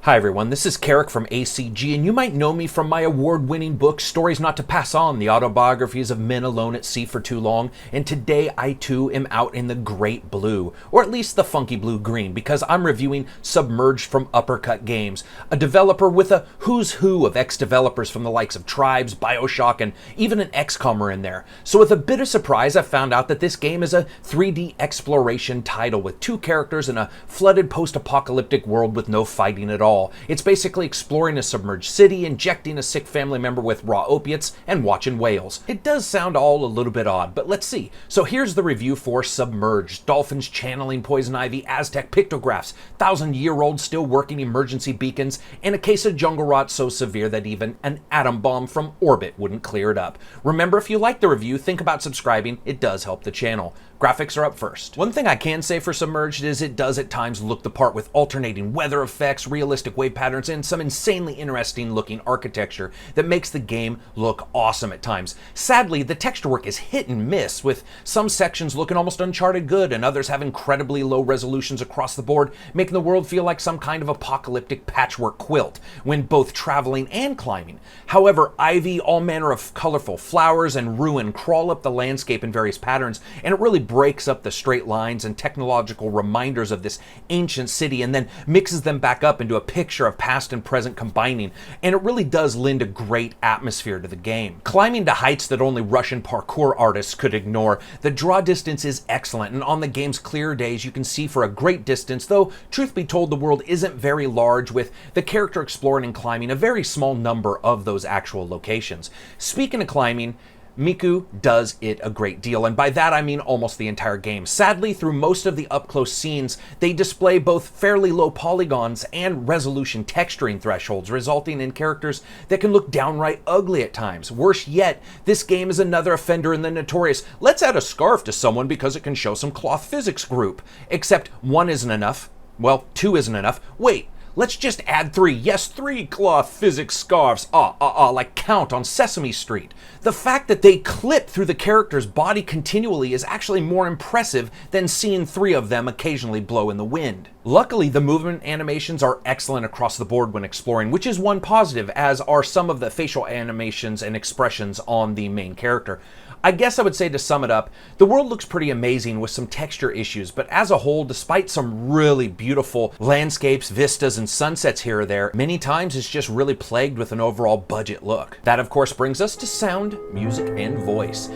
Hi everyone, this is Carrick from ACG, and you might know me from my award-winning book, Stories Not to Pass On, the autobiographies of men alone at sea for too long, and today I too am out in the great blue, or at least the funky blue-green, because I'm reviewing Submerged from Uppercut Games, a developer with a who's who of ex-developers from the likes of Tribes, Bioshock, and even an XCOMer in there. So with a bit of surprise, I found out that this game is a 3D exploration title with two characters in a flooded post-apocalyptic world with no fighting at all. It's basically exploring a submerged city, injecting a sick family member with raw opiates, and watching whales. It does sound all a little bit odd, but let's see. So here's the review for Submerged. Dolphins channeling poison ivy, Aztec pictographs, 1,000-year-old still working emergency beacons, and a case of jungle rot so severe that even an atom bomb from orbit wouldn't clear it up. Remember, if you like the review, think about subscribing. It does help the channel. Graphics are up first. One thing I can say for Submerged is it does at times look the part with alternating weather effects, realistic wave patterns, and some insanely interesting looking architecture that makes the game look awesome at times. Sadly, the texture work is hit and miss, with some sections looking almost Uncharted good and others have incredibly low resolutions across the board, making the world feel like some kind of apocalyptic patchwork quilt when both traveling and climbing. However, ivy, all manner of colorful flowers, and ruin crawl up the landscape in various patterns, and it really breaks up the straight lines and technological reminders of this ancient city and then mixes them back up into a picture of past and present combining, and it really does lend a great atmosphere to the game. Climbing to heights that only Russian parkour artists could ignore, the draw distance is excellent, and on the game's clear days you can see for a great distance, though truth be told the world isn't very large, with the character exploring and climbing a very small number of those actual locations. Speaking of climbing, Miku does it a great deal, and by that I mean almost the entire game. Sadly, through most of the up-close scenes, they display both fairly low polygons and resolution texturing thresholds, resulting in characters that can look downright ugly at times. Worse yet, this game is another offender in the notorious "let's add a scarf to someone because it can show some cloth physics" group. Except one isn't enough. Well, two isn't enough. Wait, let's just add three. Yes, 3 cloth physics scarves. Like Count on Sesame Street. The fact that they clip through the character's body continually is actually more impressive than seeing 3 of them occasionally blow in the wind. Luckily, the movement animations are excellent across the board when exploring, which is one positive, as are some of the facial animations and expressions on the main character. I guess I would say, to sum it up, the world looks pretty amazing with some texture issues, but as a whole, despite some really beautiful landscapes, vistas, and sunsets here or there, many times it's just really plagued with an overall budget look. That, of course, brings us to sound, music, and voice.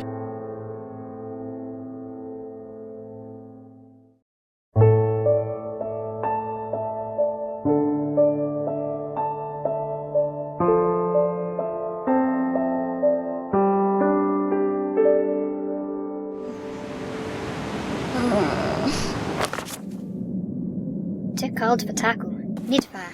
Too cold for tackle. Need fire.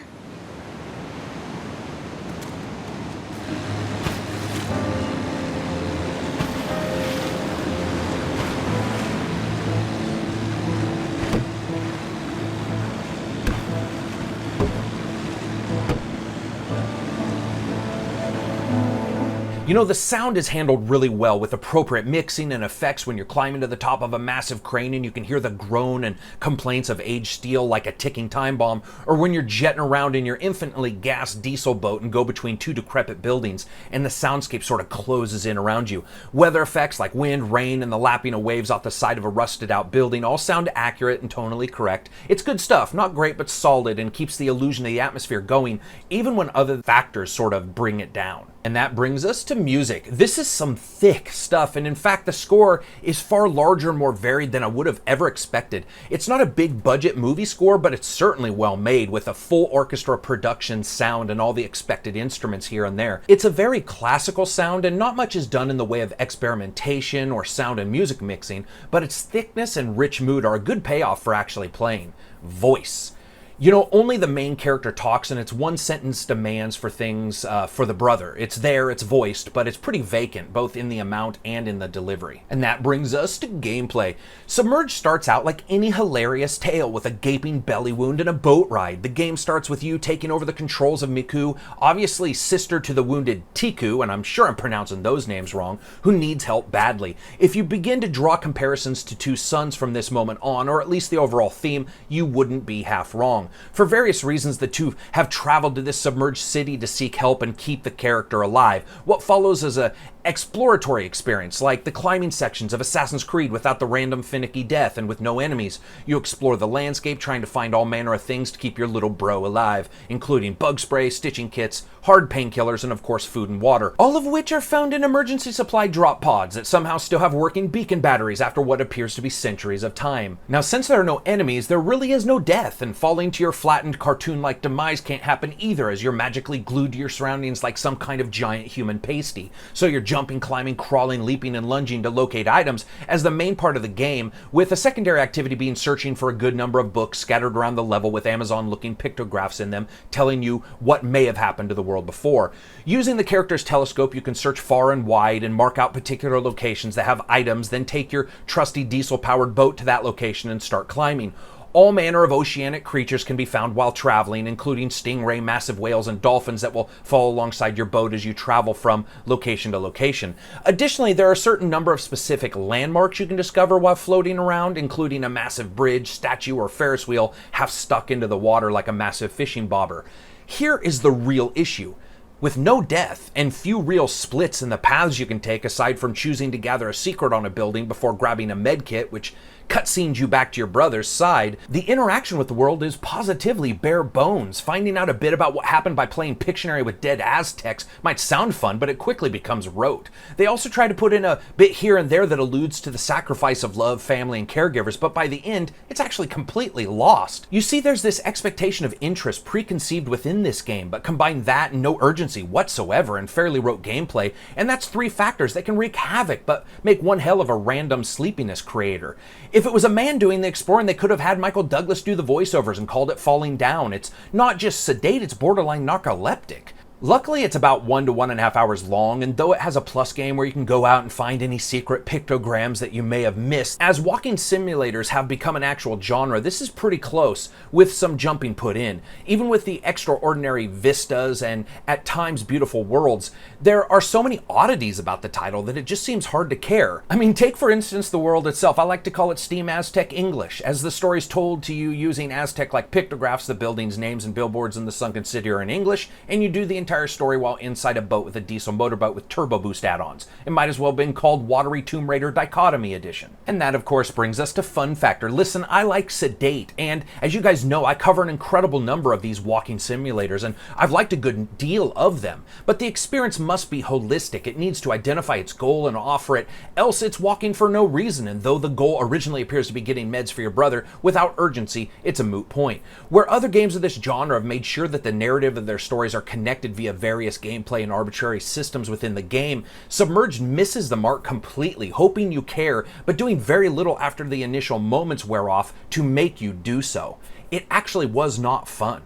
You know, the sound is handled really well with appropriate mixing and effects when you're climbing to the top of a massive crane and you can hear the groan and complaints of aged steel like a ticking time bomb, or when you're jetting around in your infinitely gassed diesel boat and go between 2 decrepit buildings and the soundscape sort of closes in around you. Weather effects like wind, rain, and the lapping of waves off the side of a rusted out building all sound accurate and tonally correct. It's good stuff, not great but solid, and keeps the illusion of the atmosphere going even when other factors sort of bring it down. And that brings us to music. This is some thick stuff, and in fact the score is far larger and more varied than I would have ever expected. It's not a big budget movie score, but it's certainly well made, with a full orchestra production sound and all the expected instruments here and there. It's a very classical sound, and not much is done in the way of experimentation or sound and music mixing, but its thickness and rich mood are a good payoff for actually playing. Voice. You know, only the main character talks, and it's one sentence demands for things for the brother. It's there, it's voiced, but it's pretty vacant, both in the amount and in the delivery. And that brings us to gameplay. Submerged starts out like any hilarious tale, with a gaping belly wound and a boat ride. The game starts with you taking over the controls of Miku, obviously sister to the wounded Tiku, and I'm sure I'm pronouncing those names wrong, who needs help badly. If you begin to draw comparisons to two sons from this moment on, or at least the overall theme, you wouldn't be half wrong. long. For various reasons, the two have traveled to this submerged city to seek help and keep the character alive. What follows is a exploratory experience, like the climbing sections of Assassin's Creed without the random finicky death and with no enemies. You explore the landscape trying to find all manner of things to keep your little bro alive, including bug spray, stitching kits, hard painkillers, and of course food and water, all of which are found in emergency supply drop pods that somehow still have working beacon batteries after what appears to be centuries of time. Now, since there are no enemies, there really is no death, and falling to your flattened cartoon-like demise can't happen either, as you're magically glued to your surroundings like some kind of giant human pasty. So you're jumping, climbing, crawling, leaping, and lunging to locate items as the main part of the game, with a secondary activity being searching for a good number of books scattered around the level with Amazon-looking pictographs in them telling you what may have happened to the world before. Using the character's telescope, you can search far and wide and mark out particular locations that have items, then take your trusty diesel-powered boat to that location and start climbing. All manner of oceanic creatures can be found while traveling, including stingray, massive whales, and dolphins that will follow alongside your boat as you travel from location to location. Additionally, there are a certain number of specific landmarks you can discover while floating around, including a massive bridge, statue, or Ferris wheel half stuck into the water like a massive fishing bobber. Here is the real issue. With no death and few real splits in the paths you can take aside from choosing to gather a secret on a building before grabbing a medkit, which cutscenes you back to your brother's side, the interaction with the world is positively bare bones. Finding out a bit about what happened by playing Pictionary with dead Aztecs might sound fun, but it quickly becomes rote. They also try to put in a bit here and there that alludes to the sacrifice of love, family, and caregivers, but by the end, it's actually completely lost. You see, there's this expectation of interest preconceived within this game, but combine that and no urgency whatsoever and fairly rote gameplay, and that's three factors that can wreak havoc, but make one hell of a random sleepiness creator. If it was a man doing the exploring, they could have had Michael Douglas do the voiceovers and called it Falling Down. It's not just sedate, it's borderline narcoleptic. Luckily, it's about 1 to 1.5 hours long, and though it has a plus game where you can go out and find any secret pictograms that you may have missed, as walking simulators have become an actual genre, this is pretty close, with some jumping put in. Even with the extraordinary vistas and, at times, beautiful worlds, there are so many oddities about the title that it just seems hard to care. I mean, take for instance the world itself. I like to call it Steam Aztec English, as the story's told to you using Aztec-like pictographs. The buildings, names, and billboards in the sunken city are in English, and you do the entire story while inside a boat with a diesel motorboat with turbo boost add-ons. It might as well have been called Watery Tomb Raider Dichotomy Edition. And that, of course, brings us to fun factor. Listen, I like sedate, and as you guys know, I cover an incredible number of these walking simulators, and I've liked a good deal of them. But the experience must be holistic. It needs to identify its goal and offer it, else it's walking for no reason, and though the goal originally appears to be getting meds for your brother, without urgency, it's a moot point. Where other games of this genre have made sure that the narrative of their stories are connected via various gameplay and arbitrary systems within the game, Submerged misses the mark completely, hoping you care, but doing very little after the initial moments wear off to make you do so. It actually was not fun.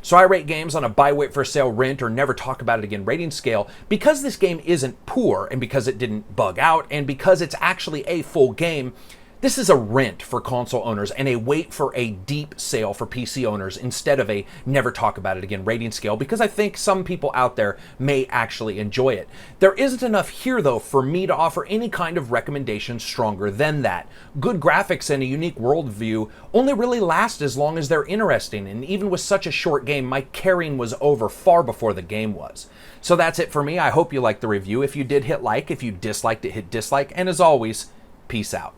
So I rate games on a buy, wait for sale, rent, or never talk about it again rating scale because this game isn't poor, and because it didn't bug out, and because it's actually a full game. This is a rent for console owners and a wait for a deep sale for PC owners instead of a never talk about it again rating scale, because I think some people out there may actually enjoy it. There isn't enough here though for me to offer any kind of recommendation stronger than that. Good graphics and a unique worldview only really last as long as they're interesting, and even with such a short game, my caring was over far before the game was. So that's it for me. I hope you liked the review. If you did, hit like. If you disliked it, hit dislike. And as always, peace out.